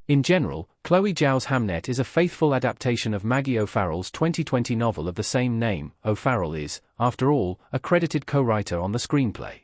In general, Chloe Zhao's Hamnet is a faithful adaptation of Maggie O'Farrell's 2020 novel of the same name. O'Farrell is, after all, a credited co-writer on the screenplay.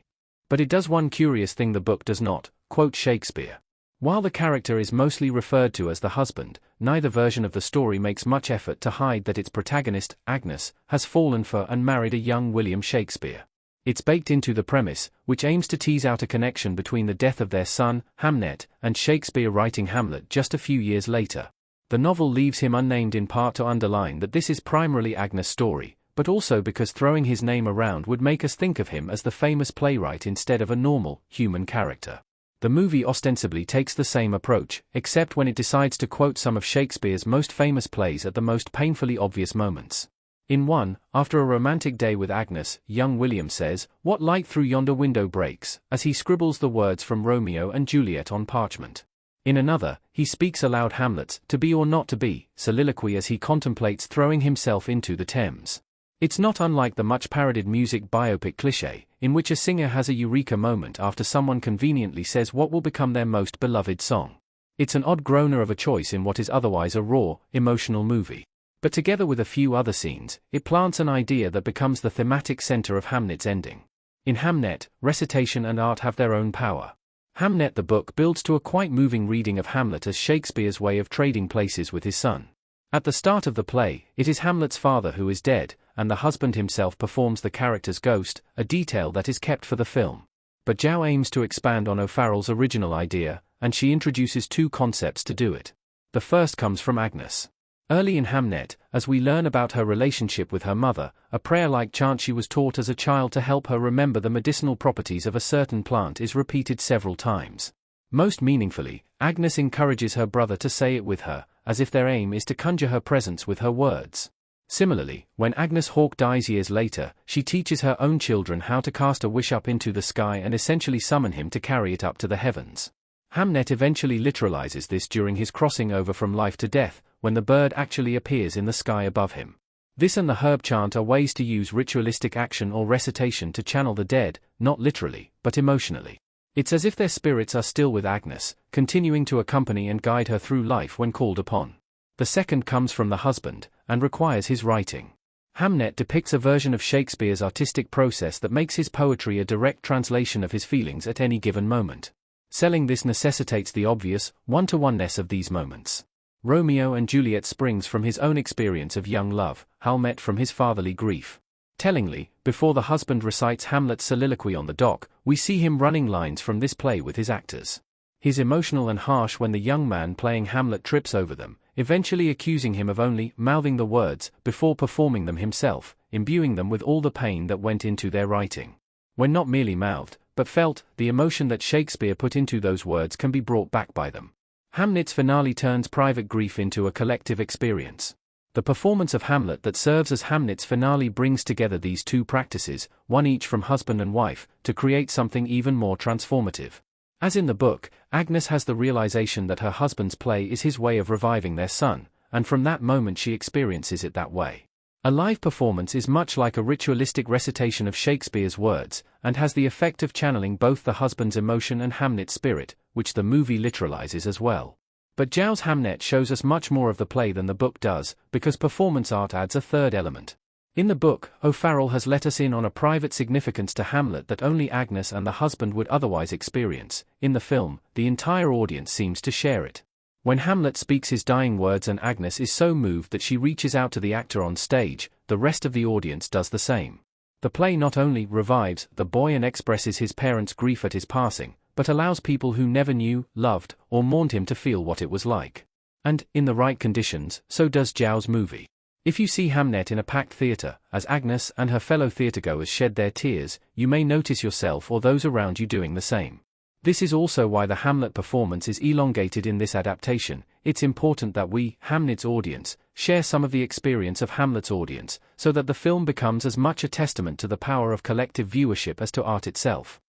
But it does one curious thing the book does not: quote Shakespeare. While the character is mostly referred to as the husband, neither version of the story makes much effort to hide that its protagonist, Agnes, has fallen for and married a young William Shakespeare. It's baked into the premise, which aims to tease out a connection between the death of their son, Hamnet, and Shakespeare writing Hamlet just a few years later. The novel leaves him unnamed in part to underline that this is primarily Agnes' story, but also because throwing his name around would make us think of him as the famous playwright instead of a normal, human character. The movie ostensibly takes the same approach, except when it decides to quote some of Shakespeare's most famous plays at the most painfully obvious moments. In one, after a romantic day with Agnes, young William says, "What light through yonder window breaks," as he scribbles the words from Romeo and Juliet on parchment. In another, he speaks aloud Hamlet's "to be or not to be" soliloquy as he contemplates throwing himself into the Thames. It's not unlike the much-parodied music biopic cliché, in which a singer has a eureka moment after someone conveniently says what will become their most beloved song. It's an odd groaner of a choice in what is otherwise a raw, emotional movie. But together with a few other scenes, it plants an idea that becomes the thematic center of Hamnet's ending. In Hamnet, recitation and art have their own power. Hamnet the book builds to a quite moving reading of Hamlet as Shakespeare's way of trading places with his son. At the start of the play, it is Hamlet's father who is dead, and the husband himself performs the character's ghost, a detail that is kept for the film. But Zhao aims to expand on O'Farrell's original idea, and she introduces two concepts to do it. The first comes from Agnes. Early in Hamnet, as we learn about her relationship with her mother, a prayer-like chant she was taught as a child to help her remember the medicinal properties of a certain plant is repeated several times. Most meaningfully, Agnes encourages her brother to say it with her, as if their aim is to conjure her presence with her words. Similarly, when Agnes Hawke dies years later, she teaches her own children how to cast a wish up into the sky and essentially summon him to carry it up to the heavens. Hamnet eventually literalizes this during his crossing over from life to death, when the bird actually appears in the sky above him. This and the herb chant are ways to use ritualistic action or recitation to channel the dead, not literally, but emotionally. It's as if their spirits are still with Agnes, continuing to accompany and guide her through life when called upon. The second comes from the husband, and requires his writing. Hamnet depicts a version of Shakespeare's artistic process that makes his poetry a direct translation of his feelings at any given moment. Selling this necessitates the obvious one-to-oneness of these moments. Romeo and Juliet springs from his own experience of young love, Hamlet from his fatherly grief. Tellingly, before the husband recites Hamlet's soliloquy on the dock, we see him running lines from this play with his actors. He's emotional and harsh when the young man playing Hamlet trips over them, eventually accusing him of only mouthing the words before performing them himself, imbuing them with all the pain that went into their writing. When not merely mouthed, but felt, the emotion that Shakespeare put into those words can be brought back by them. Hamlet's finale turns private grief into a collective experience. The performance of Hamlet that serves as Hamlet's finale brings together these two practices, one each from husband and wife, to create something even more transformative. As in the book, Agnes has the realization that her husband's play is his way of reviving their son, and from that moment she experiences it that way. A live performance is much like a ritualistic recitation of Shakespeare's words, and has the effect of channeling both the husband's emotion and Hamlet's spirit, which the movie literalizes as well. But Zhao's Hamnet shows us much more of the play than the book does, because performance art adds a third element. In the book, O'Farrell has let us in on a private significance to Hamlet that only Agnes and the husband would otherwise experience. In the film, the entire audience seems to share it. When Hamlet speaks his dying words and Agnes is so moved that she reaches out to the actor on stage, the rest of the audience does the same. The play not only revives the boy and expresses his parents' grief at his passing, but allows people who never knew, loved, or mourned him to feel what it was like. And, in the right conditions, so does Zhao's movie. If you see Hamnet in a packed theater, as Agnes and her fellow theatergoers shed their tears, you may notice yourself or those around you doing the same. This is also why the Hamlet performance is elongated in this adaptation. It's important that we, Hamnet's audience, share some of the experience of Hamlet's audience, so that the film becomes as much a testament to the power of collective viewership as to art itself.